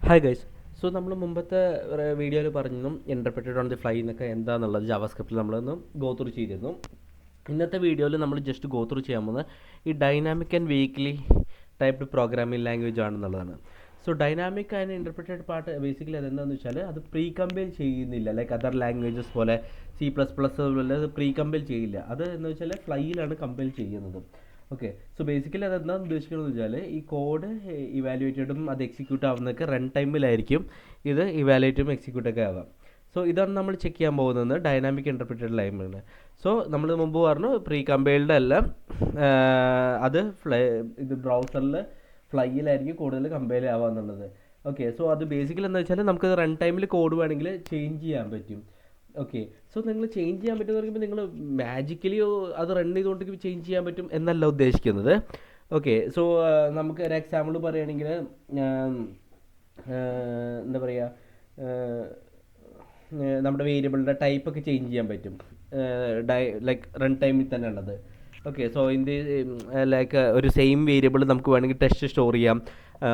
Hi guys. So നമ്മൾ മുമ്പത്തെ വീഡിയോയിൽ പറഞ്ഞു ഇൻ്റർപ്രറ്റഡ് ഓൺ ദി ഫ്ലൈ എന്നൊക്കെ എന്താണെന്നുള്ളത് ജാവാസ്ക്രിപ്റ്റിൽ നമ്മളൊന്ന് ഗോ ത്രൂ ചെയ്തിരുന്നു. ഇന്നത്തെ വീഡിയോയിൽ നമ്മൾ ജസ്റ്റ് ഗോ ത്രൂ ചെയ്യാൻ പോകുന്നത് ഈ dynamic and weakly typed programming language ആണെന്നുള്ളതാണ്. So dynamic and interpreted part basically അതെന്താണെന്ന് വെച്ചാൽ അത് പ്രീ കമ്പൈൽ ചെയ്യുന്നില്ല. ലൈക്ക് അതർ ലാംഗ്വേജസ് പോലെ C++ പോലെ അത് പ്രീ കമ്പൈൽ ചെയ്യില്ല. അത് എന്ന് വെച്ചാൽ ഫ്ലൈയിലാണ് കമ്പൈൽ ചെയ്യുന്നത്. ഓക്കെ, സോ ബേസിക്കലി അതെന്താണെന്ന് ഉദ്ദേശിക്കുന്നത് വെച്ചാൽ ഈ കോഡ് ഇവാലുവേറ്റഡും അത് എക്സിക്യൂട്ട് ആവുന്നതൊക്കെ റൺ ടൈമിലായിരിക്കും ഇത് ഇവാലുവേറ്റും എക്സിക്യൂട്ടൊക്കെ ആവാം. സോ ഇതാണ് നമ്മൾ ചെക്ക് ചെയ്യാൻ പോകുന്നത് ഡൈനാമിക് ഇൻ്റർപ്രറ്റഡ് ലാംഗ്വേജ്. സോ നമ്മൾ മുമ്പ് പറഞ്ഞു പ്രീ കമ്പൈൽഡ് അല്ല, അത് ഇത് ബ്രൗസറിൽ ഫ്ലൈയിലായിരിക്കും കൂടുതൽ കമ്പൈൽ ആവുക എന്നുള്ളത്. ഓക്കെ, സോ അത് ബേസിക്കലി എന്താ വെച്ചാൽ നമുക്ക് റൺ ടൈമിൽ കോഡ് വേണമെങ്കിൽ ചേഞ്ച് ചെയ്യാൻ പറ്റും. ഓക്കെ, സോ നിങ്ങൾ ചേഞ്ച് ചെയ്യാൻ പറ്റുമെന്ന് പറയുമ്പോൾ നിങ്ങൾ മാജിക്കലി അത് റൺ ചെയ്തുകൊണ്ട് ചേഞ്ച് ചെയ്യാൻ പറ്റും എന്നല്ല ഉദ്ദേശിക്കുന്നത്. ഓക്കെ, സോ നമുക്ക് ഒരു എക്സാമ്പിൾ പറയുകയാണെങ്കിൽ എന്താ പറയുക, നമ്മുടെ വേരിയബിളിൻ്റെ ടൈപ്പൊക്കെ ചേഞ്ച് ചെയ്യാൻ പറ്റും ലൈക്ക് റൺ ടൈമിൽ തന്നെ ഉള്ളത്. ഓക്കെ, സോ ലൈക്ക് ഒരു സെയിം വേരിയബിൾ നമുക്ക് വേണമെങ്കിൽ ടെക്സ്റ്റ് സ്റ്റോർ ചെയ്യാം,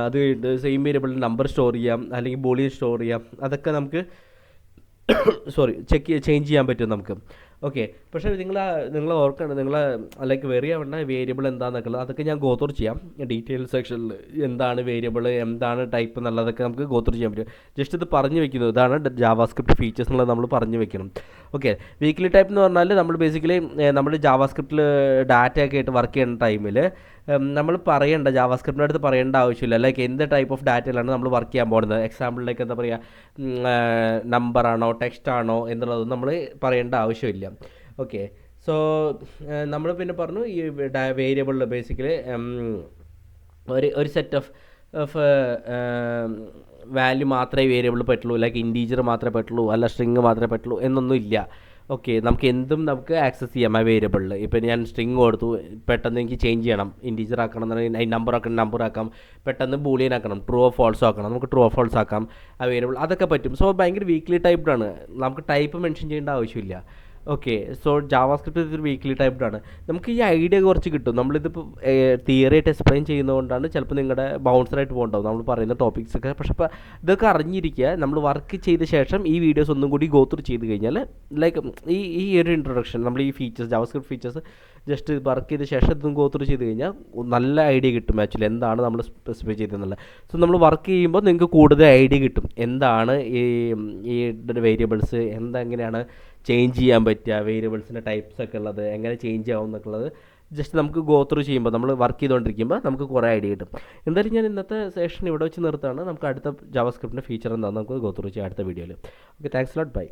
അത് കഴിഞ്ഞിട്ട് സെയിം വേരിയബിളിൻ്റെ നമ്പർ സ്റ്റോർ ചെയ്യാം, അല്ലെങ്കിൽ ബൂളിയൻ സ്റ്റോർ ചെയ്യാം. അതൊക്കെ നമുക്ക് ചേഞ്ച് ചെയ്യാൻ പറ്റും നമുക്ക്. ഓക്കെ, പക്ഷേ നിങ്ങൾ ഓർക്കണം, നിങ്ങൾ ലൈക്ക് വെറി ആവേണ്ട വേരിയബിൾ എന്താണെന്നൊക്കെ അതൊക്കെ ഞാൻ ഗോ ത്രൂ ചെയ്യാം ഡീറ്റെയിൽ സെക്ഷനിൽ. എന്താണ് വേരിയബിൾ, എന്താണ് ടൈപ്പ് എന്നുള്ളതൊക്കെ നമുക്ക് ഗോ ത്രൂ ചെയ്യാൻ പറ്റും. ജസ്റ്റ് ഇത് പറഞ്ഞു വെക്കുന്നത്, ഇതാണ് ജാവാസ്ക്രിപ്റ്റ് ഫീച്ചേഴ്സ് എന്നുള്ളത് നമ്മൾ പറഞ്ഞു വെക്കണം. ഓക്കെ, വീക്ക്ലി ടൈപ്പ് എന്ന് പറഞ്ഞാൽ നമ്മൾ ബേസിക്കലി നമ്മൾ ജാവാസ്ക്രിപ്റ്റിൽ ഡാറ്റയൊക്കെ ആയിട്ട് വർക്ക് ചെയ്യുന്ന ടൈമിൽ നമ്മൾ പറയേണ്ട, ജാവാസ്ക്രിപ്റ്റിൻ്റെ അടുത്ത് പറയേണ്ട ആവശ്യമില്ല ലൈക്ക് എന്ത് ടൈപ്പ് ഓഫ് ഡാറ്റയിലാണ് നമ്മൾ വർക്ക് ചെയ്യാൻ പോകുന്നത്. എക്സാമ്പിളിലേക്ക് എന്താ പറയുക, നമ്പറാണോ ടെക്സ്റ്റ് ആണോ എന്നുള്ളതൊന്നും നമ്മൾ പറയേണ്ട ആവശ്യമില്ല. ഓക്കെ, സോ നമ്മൾ പിന്നെ പറഞ്ഞു ഈ വേരിയബിളിൽ ബേസിക്കലി ഒരു സെറ്റ് ഓഫ് വാല്യൂ മാത്രമേ വേരിയബിൾ പറ്റുള്ളൂ, ലൈക്ക് ഇൻറ്റീജർ മാത്രമേ പറ്റുള്ളൂ, അല്ല സ്ട്രിങ് മാത്രമേ പറ്റുള്ളൂ എന്നൊന്നും ഇല്ല. ഓക്കെ, നമുക്ക് എന്തും നമുക്ക് ആക്സസ് ചെയ്യാം ആ വേരിയബിളിൽ. ഇപ്പം ഞാൻ സ്ട്രിങ് കൊടുത്തു, പെട്ടെന്ന് എനിക്ക് ചേഞ്ച് ചെയ്യണം, ഇൻറ്റീജർ ആക്കണം എന്നുണ്ടെങ്കിൽ നമ്പർ ആക്കാം, പെട്ടെന്ന് ബൂളിയൻ ആക്കണം, ട്രൂ ഓഫ് ഫോൾസ് ആക്കണം, നമുക്ക് ട്രൂ ഓഫ് ഫോൾസ് ആക്കാം ആ വേരിയബിൾ, അതൊക്കെ പറ്റും. സോ ഭയങ്കര വീക്ക്ലി ടൈപ്ഡ് ആണ്, നമുക്ക് ടൈപ്പ് മെൻഷൻ ചെയ്യേണ്ട ആവശ്യമില്ല. ഓക്കെ, സോ ജാവാസ്ക്രിപ്റ്റ് ഇതൊരു വീക്ക്ലി ടൈപ്ഡ് ആണ്. നമുക്ക് ഈ ഐഡിയ കുറച്ച് കിട്ടും. നമ്മളിതിപ്പോൾ തിയറി ആയിട്ട് എക്സ്പ്ലെയിൻ ചെയ്യുന്നതുകൊണ്ടാണ് ചിലപ്പോൾ നിങ്ങളുടെ ബൗൺസറായിട്ട് പോകണ്ടാവും നമ്മൾ പറയുന്ന ടോപ്പിക്സ് ഒക്കെ. പക്ഷേ ഇപ്പോൾ ഇതൊക്കെ അറിഞ്ഞിരിക്കുക, നമ്മൾ വർക്ക് ചെയ്ത ശേഷം ഈ വീഡിയോസ് ഒന്നും കൂടി ഗോ ത്രൂ ചെയ്ത് കഴിഞ്ഞാൽ ലൈക്ക് ഈ ഒരു ഇൻട്രൊഡക്ഷൻ, നമ്മൾ ഈ features JavaScript features just work ചെയ്ത ശേഷം ഇതും ഗോ ത്രൂ ചെയ്ത് കഴിഞ്ഞാൽ നല്ല ഐഡിയ കിട്ടും ആക്ച്വലി എന്താണ് നമ്മൾ സ്പെസിഫൈ ചെയ്തതെന്നുള്ളത്. സോ നമ്മൾ വർക്ക് ചെയ്യുമ്പോൾ നിങ്ങൾക്ക് കൂടുതൽ ഐഡിയ കിട്ടും എന്താണ് ഈ വേരിയബിൾസ്, എങ്ങനെയാണ് ചേഞ്ച് ചെയ്യാൻ പറ്റുക, വേരിയബിൾസിൻ്റെ ടൈപ്സ് ഒക്കെ ഉള്ളത് എങ്ങനെ ചേഞ്ച് ആവും എന്നൊക്കെ ഉള്ളത് ജസ്റ്റ് നമുക്ക് ഗോ ത്രൂ ചെയ്യുമ്പോൾ, നമ്മൾ വർക്ക് ചെയ്തുകൊണ്ടിരിക്കുമ്പോൾ നമുക്ക് കുറേ ഐഡിയ കിട്ടും. എന്തായാലും ഞാൻ ഇന്നത്തെ സെഷൻ ഇവിടെ വെച്ച് നിർത്താണ്. നമുക്ക് അടുത്ത ജാവാസ്ക്രിപ്റ്റിൻ്റെ ഫീച്ചർ എന്താണെന്ന് നമുക്ക് ഗോ ത്രൂ ചെയ്യാം അടുത്ത വീഡിയോയിൽ. Okay, thanks lot, by.